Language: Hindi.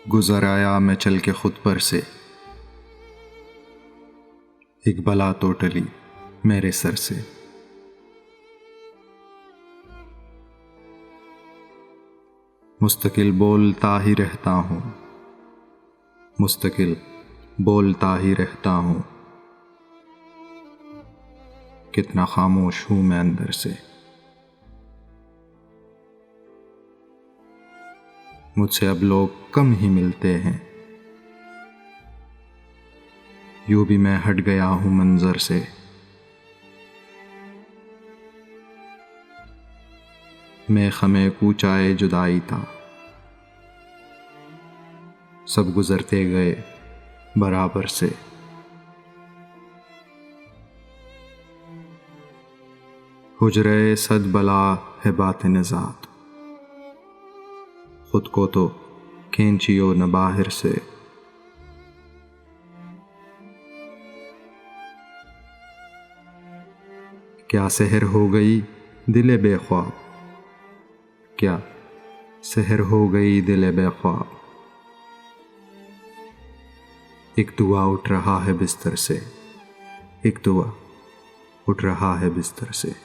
गुजर आया मैं चल के खुद पर से, एक बला तो टली मेरे सर से। मुस्तकिल बोलता ही रहता हूँ, मुस्तकिल बोलता ही रहता हूँ, कितना खामोश हूँ मैं अंदर से। मुझसे अब लोग कम ही मिलते हैं, यूं भी मैं हट गया हूं मंजर से। मैं ख़मे कूचाए जुदाई था, सब गुजरते गए बराबर से। हुजरे सद बला है बात निजात, खुद को तो खींचियो न बाहर से। क्या सहर हो गई दिले बेख्वाब, क्या सहर हो गई दिले बेख्वाब, एक दुआ उठ रहा है बिस्तर से, एक दुआ उठ रहा है बिस्तर से।